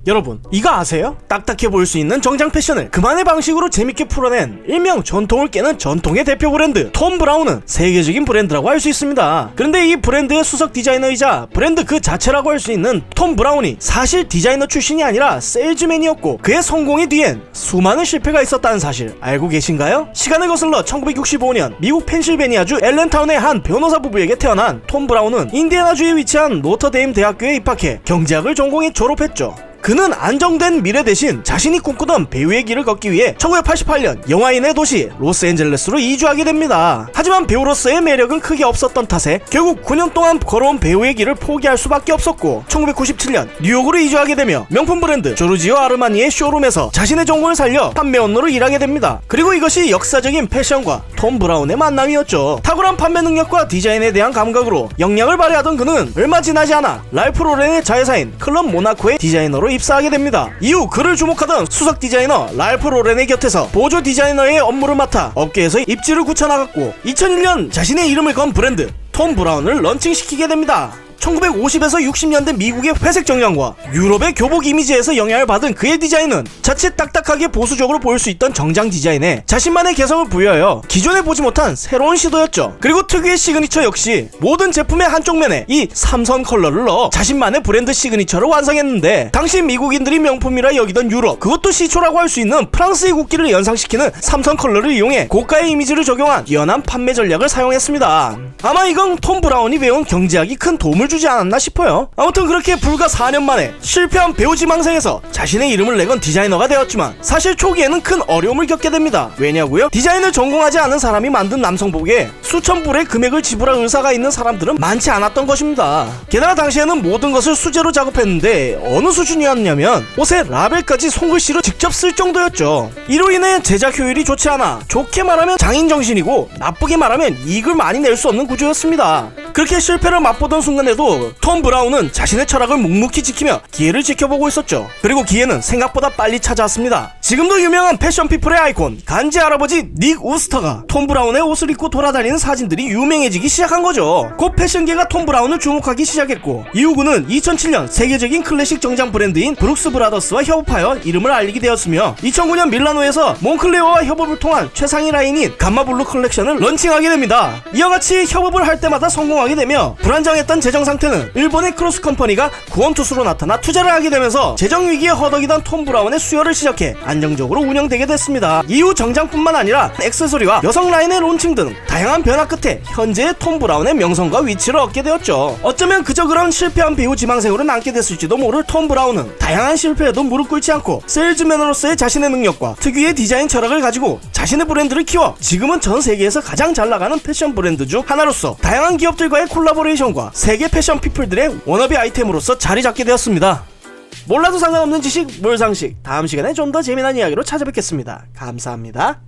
여러분 이거 아세요? 딱딱해 보일 수 있는 정장 패션을 그만의 방식으로 재밌게 풀어낸 일명 전통을 깨는 전통의 대표 브랜드 톰 브라운은 세계적인 브랜드라고 할 수 있습니다. 그런데 이 브랜드의 수석 디자이너이자 브랜드 그 자체라고 할 수 있는 톰 브라운이 사실 디자이너 출신이 아니라 세일즈맨이었고 그의 성공의 뒤엔 수많은 실패가 있었다는 사실 알고 계신가요? 시간을 거슬러 1965년 미국 펜실베니아주 엘렌타운의 한 변호사 부부에게 태어난 톰 브라운은 인디애나주에 위치한 노터데임 대학교에 입학해 경제학을 전공해 졸업했죠. 그는 안정된 미래 대신 자신이 꿈꾸던 배우의 길을 걷기 위해 1988년 영화인의 도시 로스앤젤레스로 이주하게 됩니다. 하지만 배우로서의 매력은 크게 없었던 탓에 결국 9년 동안 걸어온 배우의 길을 포기할 수밖에 없었고 1997년 뉴욕으로 이주하게 되며 명품 브랜드 조르지오 아르마니의 쇼룸에서 자신의 전공을 살려 판매원으로 일하게 됩니다. 그리고 이것이 역사적인 패션과 톰 브라운의 만남이었죠. 탁월한 판매 능력과 디자인에 대한 감각으로 역량을 발휘하던 그는 얼마 지나지 않아 랄프 로렌의 자회사인 클럽 모나코의 디자이너로 입사하게 됩니다. 이후 그를 주목하던 수석 디자이너 랄프 로렌의 곁에서 보조 디자이너의 업무를 맡아 업계에서 입지를 굳혀나갔고 2001년 자신의 이름을 건 브랜드 톰 브라운을 런칭시키게 됩니다. 1950에서 60년대 미국의 회색 정장과 유럽의 교복 이미지에서 영향을 받은 그의 디자인은 자칫 딱딱하게 보수적으로 보일 수 있던 정장 디자인에 자신만의 개성을 부여하여 기존에 보지 못한 새로운 시도였죠. 그리고 특유의 시그니처 역시 모든 제품의 한쪽 면에 이 삼선 컬러를 넣어 자신만의 브랜드 시그니처를 완성했는데 당시 미국인들이 명품이라 여기던 유럽, 그것도 시초라고 할 수 있는 프랑스의 국기를 연상시키는 삼선 컬러를 이용해 고가의 이미지를 적용한 뛰어난 판매 전략을 사용했습니다. 아마 이건 톰 브라운이 배운 경제학이 큰 도움을 주지 않았나 싶어요. 아무튼 그렇게 불과 4년 만에 실패한 배우 지망생에서 자신의 이름을 내건 디자이너가 되었지만 사실 초기에는 큰 어려움을 겪게 됩니다. 왜냐고요? 디자인을 전공하지 않은 사람이 만든 남성복에 수천 불의 금액을 지불할 의사가 있는 사람들은 많지 않았던 것입니다. 게다가 당시에는 모든 것을 수제로 작업했는데 어느 수준이었냐면 옷에 라벨까지 손글씨로 직접 쓸 정도였죠. 이로 인해 제작 효율이 좋지 않아 좋게 말하면 장인 정신이고 나쁘게 말하면 이익을 많이 낼 수 없는 구조였습니다. 그렇게 실패를 맛보던 순간에도 톰 브라운은 자신의 철학을 묵묵히 지키며 기회를 지켜보고 있었죠. 그리고 기회는 생각보다 빨리 찾아왔습니다. 지금도 유명한 패션 피플의 아이콘 간지 할아버지 닉 우스터가 톰 브라운의 옷을 입고 돌아다니는 사진들이 유명해지기 시작한 거죠. 곧 패션계가 톰 브라운을 주목하기 시작했고 이후 그는 2007년 세계적인 클래식 정장 브랜드인 브룩스 브라더스와 협업하여 이름을 알리게 되었으며 2009년 밀라노에서 몽클레어와 협업을 통한 최상위 라인인 감마블루 컬렉션을 런칭하게 됩니다. 이와 같이 협업을 할 때마다 성공하게 되며 불안정했던 재정 상태는 일본의 크로스 컴퍼니가 구원투수로 나타나 투자를 하게 되면서 재정 위기에 허덕이던 톰 브라운의 수요를 시작해 안정적으로 운영되게 됐습니다. 이후 정장뿐만 아니라 액세서리와 여성 라인의 론칭 등 다양한 변화 끝에 현재의 톰 브라운의 명성과 위치를 얻게 되었죠. 어쩌면 그저 그런 실패한 배우 지망생으로 남게 됐을지도 모를 톰 브라운은 다양한 실패에도 무릎 꿇지 않고 세일즈맨으로서의 자신의 능력과 특유의 디자인 철학을 가지고 자신의 브랜드를 키워 지금은 전 세계에서 가장 잘 나가는 패션 브랜드 중 하나로서 다양한 기업들과의 콜라보레이션과 세계 패션 피플들의 워너비 아이템으로서 자리 잡게 되었습니다. 몰라도 상관없는 지식 몰상식, 다음 시간에 좀 더 재미난 이야기로 찾아뵙겠습니다. 감사합니다.